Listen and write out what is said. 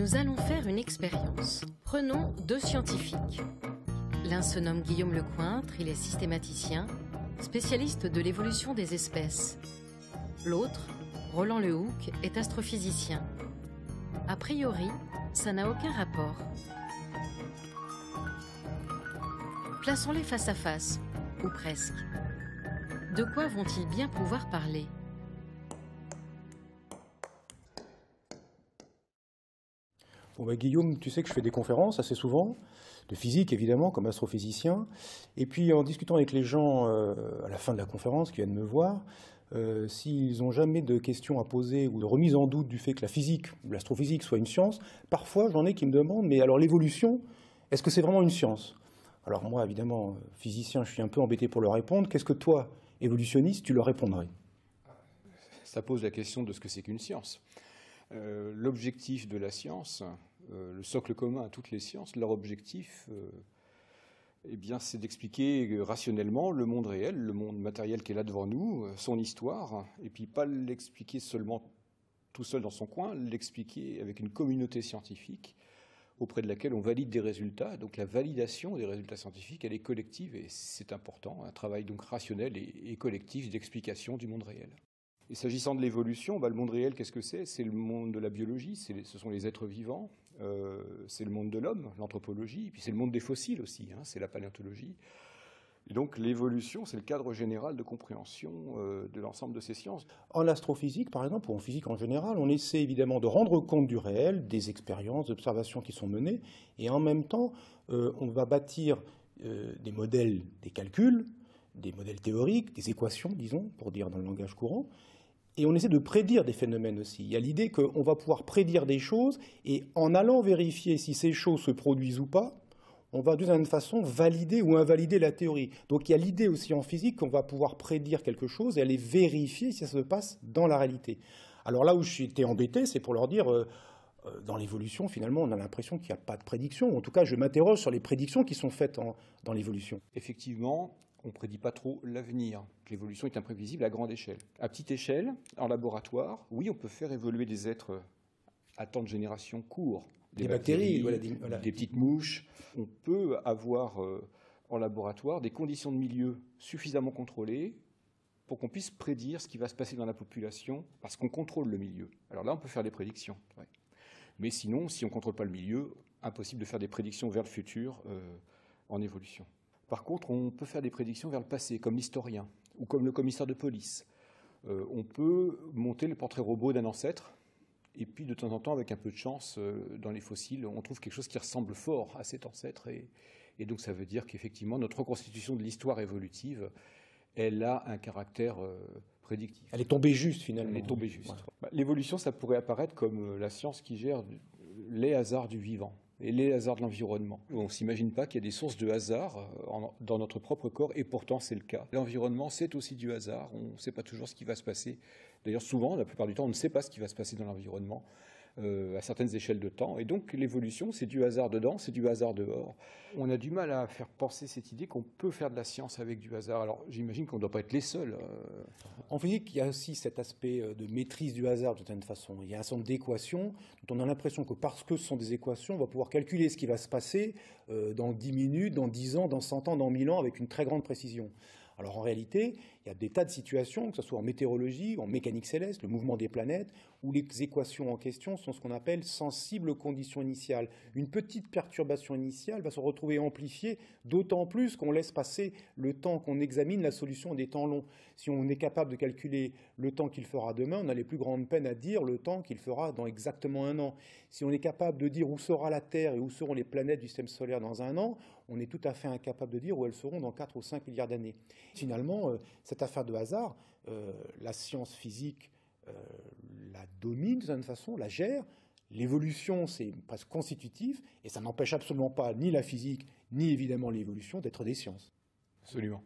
Nous allons faire une expérience. Prenons deux scientifiques. L'un se nomme Guillaume Lecointre, il est systématicien, spécialiste de l'évolution des espèces. L'autre, Roland Lehoucq, est astrophysicien. A priori, ça n'a aucun rapport. Plaçons-les face à face, ou presque. De quoi vont-ils bien pouvoir parler ? Bon bah Guillaume, tu sais que je fais des conférences assez souvent, de physique évidemment, comme astrophysicien. Et puis en discutant avec les gens à la fin de la conférence qui viennent me voir, s'ils n'ont jamais de questions à poser ou de remise en doute du fait que la physique ou l'astrophysique soit une science, parfois j'en ai qui me demandent, mais alors l'évolution, est-ce que c'est vraiment une science ? Alors moi évidemment, physicien, je suis un peu embêté pour leur répondre. Qu'est-ce que toi, évolutionniste, tu leur répondrais ? Ça pose la question de ce que c'est qu'une science. L'objectif de la science, le socle commun à toutes les sciences, leur objectif, eh bien, c'est d'expliquer rationnellement le monde réel, le monde matériel qui est là devant nous, son histoire, et puis pas l'expliquer seulement tout seul dans son coin, l'expliquer avec une communauté scientifique auprès de laquelle on valide des résultats. Donc la validation des résultats scientifiques, elle est collective et c'est important, un travail donc rationnel et collectif d'explication du monde réel. Et s'agissant de l'évolution, le monde réel, qu'est-ce que c'est ? C'est le monde de la biologie, ce sont les êtres vivants, c'est le monde de l'homme, l'anthropologie, et puis c'est le monde des fossiles aussi, c'est la paléontologie. Et donc l'évolution, c'est le cadre général de compréhension de l'ensemble de ces sciences. En astrophysique, par exemple, ou en physique en général, on essaie évidemment de rendre compte du réel, des expériences, des observations qui sont menées, et en même temps, on va bâtir des modèles, des calculs, des modèles théoriques, des équations, disons, pour dire dans le langage courant, et on essaie de prédire des phénomènes aussi. Il y a l'idée qu'on va pouvoir prédire des choses, et en allant vérifier si ces choses se produisent ou pas, on va d'une certaine façon valider ou invalider la théorie. Donc il y a l'idée aussi en physique qu'on va pouvoir prédire quelque chose et aller vérifier si ça se passe dans la réalité. Alors là où j'étais embêté, c'est pour leur dire, dans l'évolution, finalement, on a l'impression qu'il n'y a pas de prédiction. En tout cas, je m'interroge sur les prédictions qui sont faites dans l'évolution. Effectivement, on ne prédit pas trop l'avenir. L'évolution est imprévisible à grande échelle. À petite échelle, en laboratoire, oui, on peut faire évoluer des êtres à temps de génération court. Des bactéries, des petites mouches. On peut avoir en laboratoire des conditions de milieu suffisamment contrôlées pour qu'on puisse prédire ce qui va se passer dans la population parce qu'on contrôle le milieu. Alors là, on peut faire des prédictions. Ouais. Mais sinon, si on ne contrôle pas le milieu, impossible de faire des prédictions vers le futur en évolution. Par contre, on peut faire des prédictions vers le passé, comme l'historien ou comme le commissaire de police. On peut monter le portrait robot d'un ancêtre, et puis de temps en temps, avec un peu de chance, dans les fossiles, on trouve quelque chose qui ressemble fort à cet ancêtre. Et donc ça veut dire qu'effectivement, notre reconstitution de l'histoire évolutive, elle a un caractère prédictif. Elle est tombée juste, finalement. Elle est tombée juste. Ouais. L'évolution, ça pourrait apparaître comme la science qui gère les hasards du vivant et les hasards de l'environnement. On ne s'imagine pas qu'il y a des sources de hasard dans notre propre corps, et pourtant c'est le cas. L'environnement, c'est aussi du hasard, on ne sait pas toujours ce qui va se passer. D'ailleurs, souvent, la plupart du temps, on ne sait pas ce qui va se passer dans l'environnement à certaines échelles de temps. Et donc l'évolution, c'est du hasard dedans, c'est du hasard dehors. On a du mal à faire penser cette idée qu'on peut faire de la science avec du hasard. Alors j'imagine qu'on ne doit pas être les seuls. En physique, il y a aussi cet aspect de maîtrise du hasard, d'une certaine façon. Il y a un certain nombre d'équations dont on a l'impression que parce que ce sont des équations, on va pouvoir calculer ce qui va se passer dans 10 minutes, dans 10 ans, dans 100 ans, dans 1000 ans, avec une très grande précision. Alors en réalité, il y a des tas de situations, que ce soit en météorologie, en mécanique céleste, le mouvement des planètes, où les équations en question sont ce qu'on appelle sensibles aux conditions initiales. Une petite perturbation initiale va se retrouver amplifiée, d'autant plus qu'on laisse passer le temps qu'on examine la solution des temps longs. Si on est capable de calculer le temps qu'il fera demain, on a les plus grandes peines à dire le temps qu'il fera dans exactement un an. Si on est capable de dire où sera la Terre et où seront les planètes du système solaire dans un an, on est tout à fait incapable de dire où elles seront dans 4 ou 5 milliards d'années. Finalement, cette affaire de hasard, la science physique la domine d'une certaine façon, la gère. L'évolution, c'est presque constitutif, et ça n'empêche absolument pas ni la physique, ni évidemment l'évolution d'être des sciences. Absolument.